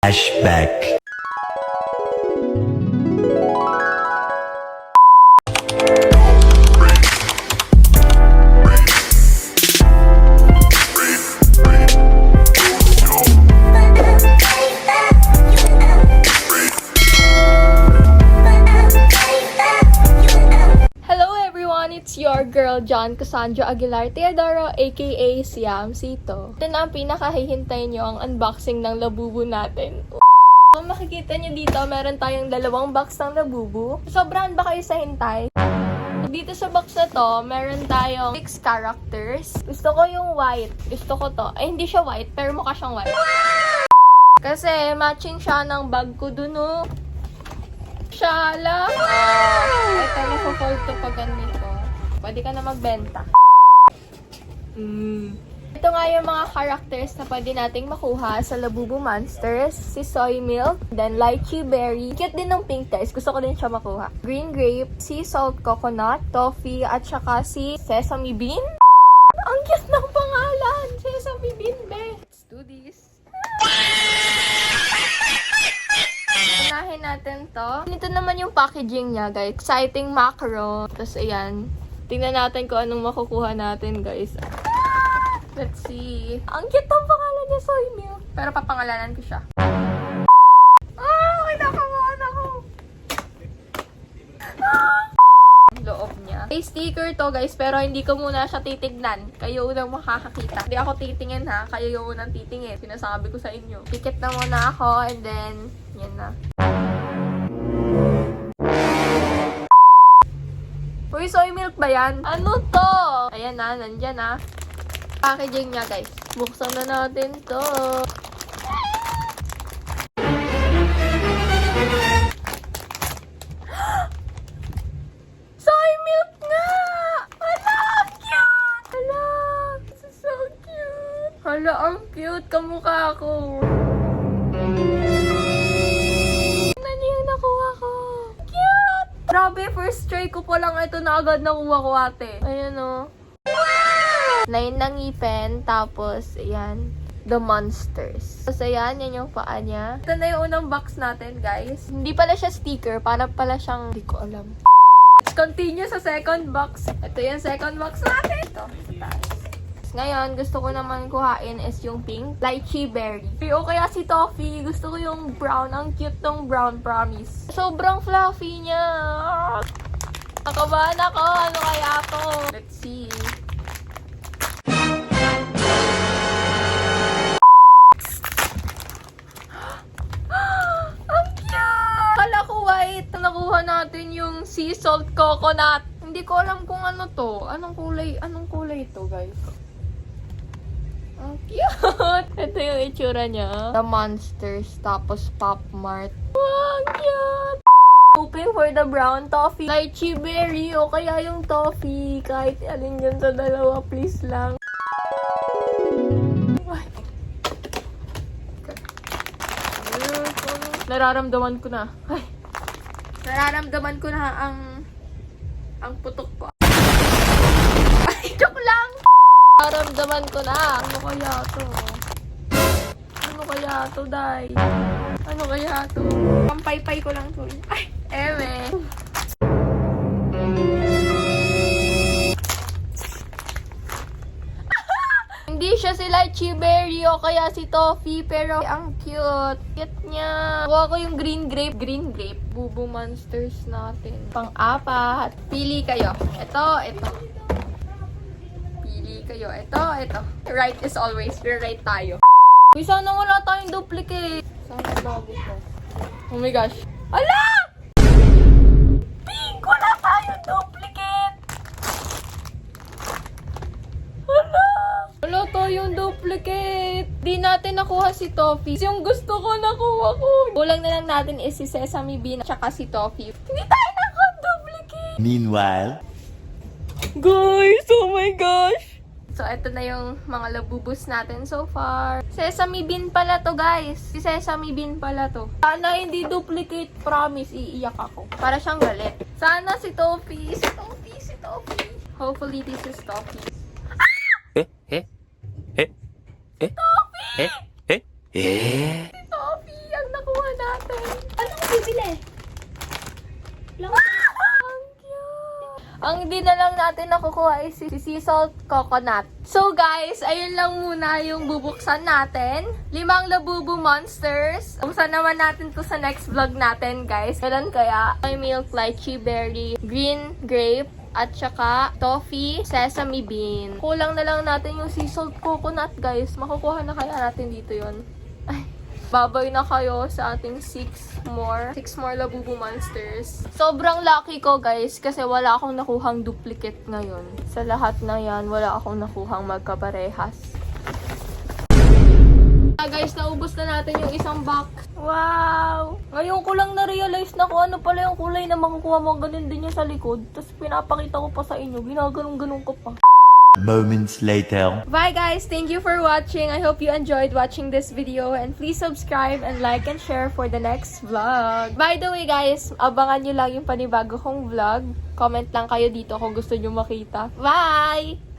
Flashback. It's your girl, John Cassandra Aguilar Teodoro, aka Siam Sito. Ito na ang pinakahihintay nyo, ang unboxing ng labubu natin. Kung makikita nyo dito, meron tayong dalawang box ng labubu. Sobrahan ba kayo sa hintay? Dito sa box na to, meron tayong 6 characters. Gusto ko yung white. Gusto ko to. Ay, hindi siya white, pero mukha siyang white. Kasi matching siya ng bag ko dun, oh. Shala! Ito, nako-fold to pag ganito. Pwede ka na magbenta. Ito nga yung mga characters na pwede nating makuha sa Labubu Monsters. Si Soy Milk, then Lychee Berry. Cute din ng pink guys. Gusto ko din siya makuha. Green Grape, Sea Salt Coconut, Toffee, at saka si Sesame Bean. Ang cute ng pangalan! Sesame Bean, be! Let's do this. Unahin natin to. Ito naman yung packaging niya, guys. Exciting macro. Tapos, ayan. Tingnan natin kung anong makukuha natin, guys. Let's see. Ang cute ang pangalan niya, Soy Milk. Pero papangalanan ko siya. Kinakabahan ako. Ang loob niya. May sticker to, guys, pero hindi ko muna siya titignan. Kayo unang makakakita. Hindi ako titingin, ha? Kayo yung unang titingin. Sinasabi ko sa inyo. Pikit na muna ako, and then, yan na. Uy, Soy Milk ba yan? Ano to? Ayan na, nandyan na. Packaging niya, guys. Buksan na natin to. Soy Milk nga! Hala, cute! Hala, this is so cute. Hala, ang cute. Kamukha ko. Grabe, first try ko pa lang ito na agad nakuha ko, ate. Ayan, o. Wow! 9 na ngipin, tapos, ayan, the monsters. Tapos, ayan, yan yung paa niya. Ito na yung unang box natin, guys. Hindi pala siya sticker, para pala siyang, hindi ko alam. Let's continue sa second box. Ito yung second box natin. Ito, sa taas. Ngayon, gusto ko naman kuhain is yung pink lychee berry. O kaya si Toffee, gusto ko yung brown. Ang cute ng brown, promise. Sobrang fluffy niya. Nakabahan ako. Ano kaya to? Let's see. Ang cute! Kala ko white. Nakuha natin yung sea salt coconut. Hindi ko alam kung ano to. Anong kulay ito, guys? Ang cute! Ito yung itsura niya. The Monsters, tapos Pop Mart. Wow, cute! Hoping for the brown toffee. Lychee berry, o kaya yung toffee. Kahit alin yun sa dalawa, please lang. Ay. Nararamdaman ko na. Ay. Nararamdaman ko na ang putok ko. Ay, joke lang! Nararamdaman ko na. Ano kaya to? Ano kaya to, day? Ano kaya to? Pampaypay ko lang to. Ay, eme. Hindi siya si Lychee Berry o kaya si Toffee, pero ang cute. Cute niya. Kuha ko yung green grape. Green grape. Bubu Monsters natin. Pang-apat. Pili kayo. Ito. Kayo. Ito. Right is always. We're right tayo. Uy, sana wala tayong duplicate. Sana bago to. Oh my gosh. Ala! Pink! Wala tayong duplicate! Hala! Wala tayong duplicate. Di natin nakuha si Toffee. Yung gusto ko, nakuha ko. Kulang na lang natin is si Sesame Bean at saka si Toffee. Hindi tayo nakuha duplicate! Meanwhile, guys, oh my gosh! So, ito na yung mga labubus natin so far. Sesame Bean pala to, guys. Si Sesame Bean pala to. Sana hindi duplicate. Promise, iiyak ako. Para siyang galit. Sana si Toffee. Si Toffee. Hopefully, this is Toffee. Toffee! Si Toffee! natin. Ano ko bibili? Lang. Ang cute! Ang hindi na lang natin nakukuha is si sea salt coconut. So guys, ayun lang muna yung bubuksan natin. 5 Labubu monsters. Buksan naman natin to sa next vlog natin, guys. Kailan kaya? May milk, lychee berry, green grape, at saka toffee, sesame bean. Kulang na lang natin yung sea salt coconut, guys. Makukuha na kaya natin dito yon. Ay, babay na kayo sa ating 6 more Labubu monsters. Sobrang lucky ko, guys, kasi wala akong nakuhang duplicate ngayon. Sa lahat na yan, wala akong nakuhang magkaparehas. Guys, naubos na natin yung isang box. Wow! Ngayon ko lang na-realize na kung ano pala yung kulay na makukuha mo. Ganun din yung sa likod. Tapos pinapakita ko pa sa inyo. Ginaganong-ganong ko pa. Moments later. Bye guys! Thank you for watching. I hope you enjoyed watching this video. And please subscribe and like and share for the next vlog. By the way guys, abangan nyo lang yung panibago kong vlog. Comment lang kayo dito kung gusto nyo makita. Bye!